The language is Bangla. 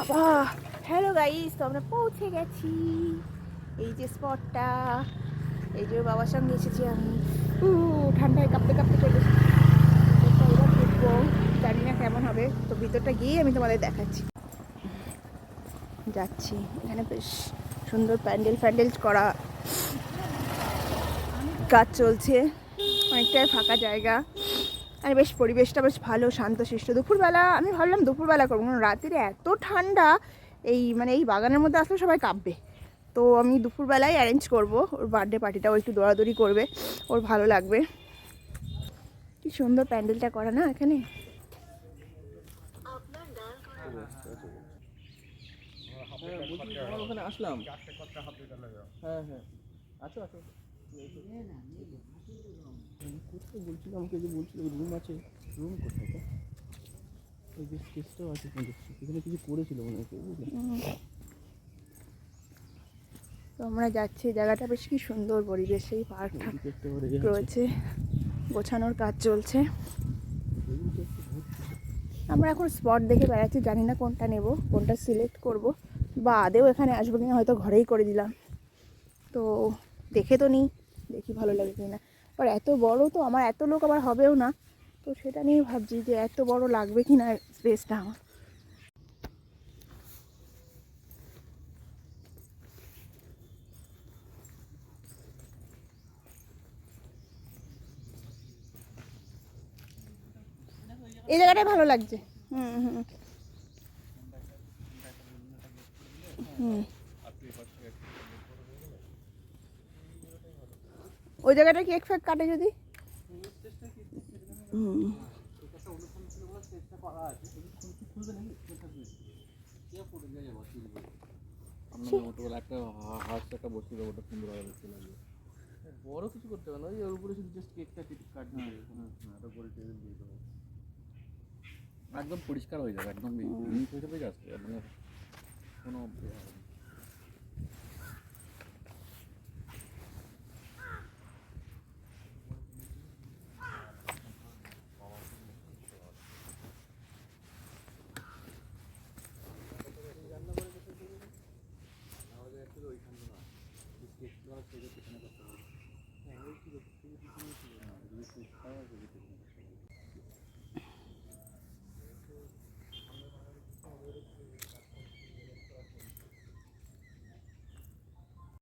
বাবা, হ্যালো গাইস, তো আমরা পৌঁছে গেছি। এই যে স্পটটা, এই যে বাবার সঙ্গে এসেছি আমি। ঠান্ডায় কাঁপতে কাঁপতে চলে এসেছি। এবার ঢুকবো, জানি না কেমন হবে, তো ভিতরটা গিয়ে আমি তোমাদের দেখাচ্ছি। যাচ্ছি, এখানে বেশ সুন্দর প্যান্ডেল ফ্যান্ডেল করা, কাজ চলছে, অনেকটাই ফাঁকা জায়গা। আর বেশ পরিবেশটা বেশ ভালো, শান্তশিষ্ট। দুপুরবেলা আমি ভাবলাম দুপুরবেলা করবো, কারণ রাত্রিরে এত ঠান্ডা, এই বাগানের মধ্যে আসলে সবাই কাঁপবে। তো আমি দুপুরবেলায় অ্যারেঞ্জ করব, ওর বার্থডে পার্টিটাও একটু দৌড়াদৌড়ি করবে, ওর ভালো লাগবে। কি সুন্দর প্যান্ডেলটা করা না এখানে। ওখানে আসলাম। হ্যাঁ হ্যাঁ, আছো আছো। বলছিলাম আমাকে যে বলছিল রুম আছে, রুম কোথায়? ওই যে স্টেজটাও আছে, এখানে কিছু করেছিল মনে হচ্ছে। তো আমরা যাচ্ছি, জায়গাটা বেশ কি সুন্দর পরিবেশ, এই পার্কটা রয়েছে, গোছানোর কাজ চলছে। আমরা এখন স্পট দেখে বেড়াচ্ছি, জানি না কোনটা নেব, কোনটা সিলেক্ট করব, বা আদেও এখানে আসবো কিনা, হয়তো ঘরেই করে দিলাম। তো দেখে তো নিই, দেখি ভালো লাগে কিনা। আর এত বড় তো, আমার এত লোক আবার হবেও না, তো সেটা নিয়ে ভাবছি যে এত বড় লাগবে কিনা স্পেসটা আমার। এই জায়গাটাই ভালো লাগছে। হুম হুম হুম, ওই জায়গাটা কেক ফেক কাটে যদি। হুম, বড় কিছু করতে হবে না, ওর উপরে শুধু জাস্ট কেকটা কাটবে, একদম পরিষ্কার হয়ে যাবে, একদম ইউনিক হয়ে যাবে, মানে কোনো